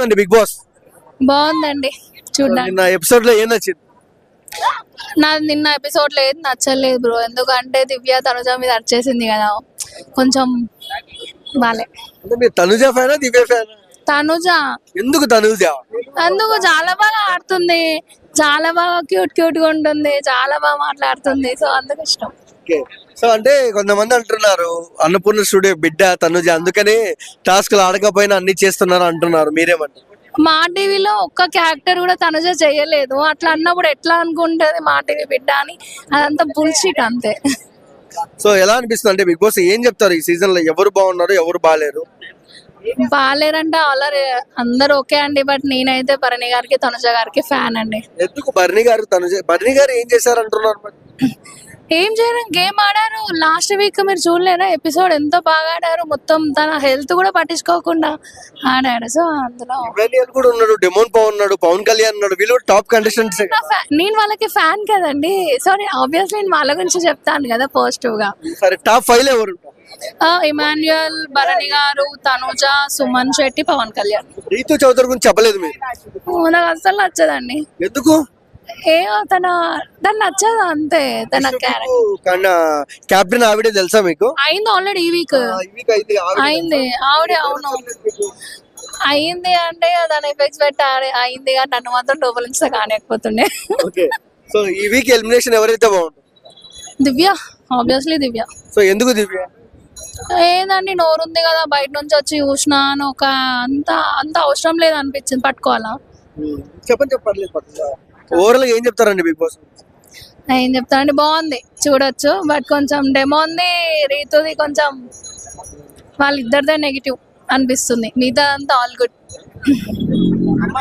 అనిపిస్తుంది big boss? బాగుందండి చూడడానికి. నిన్న ఎపిసోడ్ లో ఏం నచ్చింది? నాకు నిన్న ఎపిసోడ్ లో ఏది నచ్చలేదు బ్రో, ఎందుకంటే దివ్య తనుజ మీద వచ్చేసింది కదా, కొంచెం బాలే. అంటే మీరు తనుజ ఫ్యానా దివ్య ఫ్యానా? తనుజ ఎందుకు తనుజ? అందుకు చాలా బాగా ఆడుతుంది, చాలా బాగా క్యూట్ క్యూట్ గా ఉంటుంది, చాలా బాగా మాట్లాడుతుంది, సో అందుకు ఇష్టం. ఓకే. సో అంటే కొంతమంది అంటున్నారు అన్నపూర్ణ స్టూడియో బిడ్డ తనుజ, అందుకని టాస్క్లు ఆడకపోయినా అన్ని చేస్తున్నారు అంటున్నారు, మీరేమంటారు? మా టీవీలో ఒక్క క్యారెక్టర్ కూడా తనుజ చేయలేదు, అట్లా అన్నప్పుడు ఎట్లా అనుకుంటది మా టీవీ బిడ్డ అని? అదంతా బుల్షిట్ అంతే. సో ఎలా అనిపిస్తుంది అంటే బిగ్ బాస్ ఏం చెప్తారు ఈ సీజన్ లో, ఎవరు బాగున్నారు ఎవరు బాగాలేరు? బాగాలేరంటే ఆల్రెడీ అందరు ఓకే అండి, బట్ నేనైతే భరణి గారికి తనుజ గారికి ఫ్యాన్ అండి. ఎందుకు భరణి గారు తనుజ? భరణి గారు ఏం చేశారు అంటున్నారు మరి? ఏం చేయడం, గేమ్ ఆడారు లాస్ట్ వీక్, మీరు చూడలేరా ఎపిసోడ్? ఎంతో బాగా ఆడారు, మొత్తం తన హెల్త్ కూడా పట్టించుకోకుండా ఆడాడు. సో అందులో ఇమాన్యుయల్ కూడా ఉన్నాడు, డెమోన్ పవన్ ఉన్నాడు, పవన్ కళ్యాణ్ ఉన్నాడు, వీళ్ళు టాప్ కంటెస్టెంట్స్. నేను వాళ్ళకి ఫ్యాన్ కదండి, సో ఆబ్వియస్లీ నేను వాళ్ళ గురించి చెప్తాను కదా పాజిటివ్ గా. సరే టాప్ 5 లో ఎవరు ఉంటారు? ఇమాన్యుయల్, భరణి గారు, తనుజ, సుమన్ శెట్టి, పవన్ కళ్యాణ్. రీతు చౌదరి గురించి చెప్పలేదు మీరు. నాకు అస్సలు నచ్చదండి. ఎందుకు? దాన్ని నచ్చదు అంతే, తన క్యారెక్టర్. కెప్టెన్ ఆవిడే తెలుసా మీకు? అయింది ఆల్రెడీ ఈ వీక్ అయింది ఆవిడే. అవును అయింది, అంటే దాని ఎఫెక్ట్స్ పెట్టి అయింది, కానీ నన్ను మాత్రం లోపల నుంచి కానికపోతుండే. ఓకే. సో ఈ వీక్ ఎలిమినేషన్ ఎవరైతే బాగుంటుంది? దివ్య, ఆబ్వియస్లీ దివ్య. సో ఎందుకు దివ్య? ఏదండి, నోరుంది కదా, బయట నుంచి వచ్చి చూసినా అని ఒక అంత అవసరం లేదు అనిపించింది, పట్టుకోవాలా? చెప్పండి. ఓవరాల్ ఏం చెప్తారండి బిగ్ బాస్? ఏం చెప్తానండి, బాగుంది చూడొచ్చు, బట్ కొంచెం డెమో ఉంది, రీతుది కొంచెం వాళ్ళిద్దరిదే నెగిటివ్ అనిపిస్తుంది, మిగతా అంతా ఆల్ గుడ్.